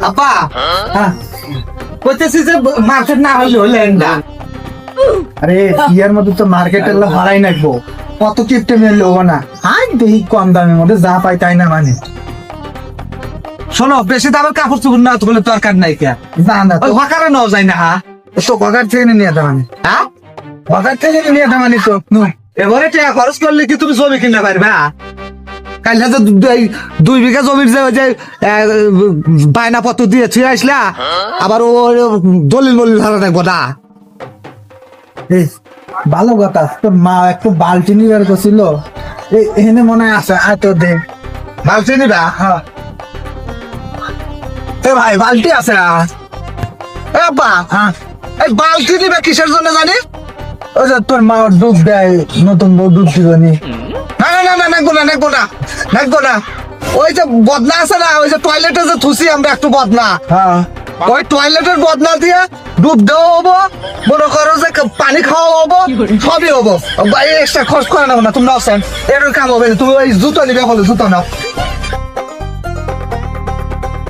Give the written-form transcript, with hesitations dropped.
আপা কইতেছি যে মার্কেট না হইলে হলেন না। আরে ইয়ার মধ্যে তো মার্কেটের ভাড়াই নাকবো, কত কিপটে মেলে হবো না। হাই দেখি কম দামের মধ্যে যা পাই তাই না মানে। শোনো, বেশি দামের কাপড় চোপড় না তো বলে দরকার নাই কে, না না ওই হকারে নাও যায় না। তো কগার থেকে নিয়ে যেতে মানে, হ্যাঁ কগার থেকে নিয়ে যেতে মানে তো এবারে টাকা খরচ করলে কি তুমি জমি কিনতে পারবা? কাল যে 2 বিঘা জমির যে বায়না পত্র দিয়ে ছুঁয়ে আসলা, আবার ও দলিল মলিল ভালো থাকবো না। এই ভালো কথা, তোর মা একটু বালতি নিবার করছিল, এখানে মনে হয় আছে, আয় তো দে। বালতি নিবা? হ্যাঁ এ ভাই বালতি আছে? এ বা হ্যাঁ, এই বালতি নিবা কিসের জন্য জানি? ওই যে তোর মা ডুব দেয়, নতুন বউ ডুব দিব নি। না না না না, নাকবো না নাকবো না নাকবো না। ওই যে বদনা আছে না, ওই যে টয়লেটে যে থুসি আমরা একটু বদনা, হ্যাঁ ওই টয়লেটের বদনা দিয়ে ডুব দেওয়া হবো, মনে করো যে পানি খাওয়া হবো, সবই হবো। এক্সট্রা খরচ করে নেবো না, তুমি নাও সেন এর কাম হবে না। তুমি ওই জুতো নিবে বলো, জুতো নাও।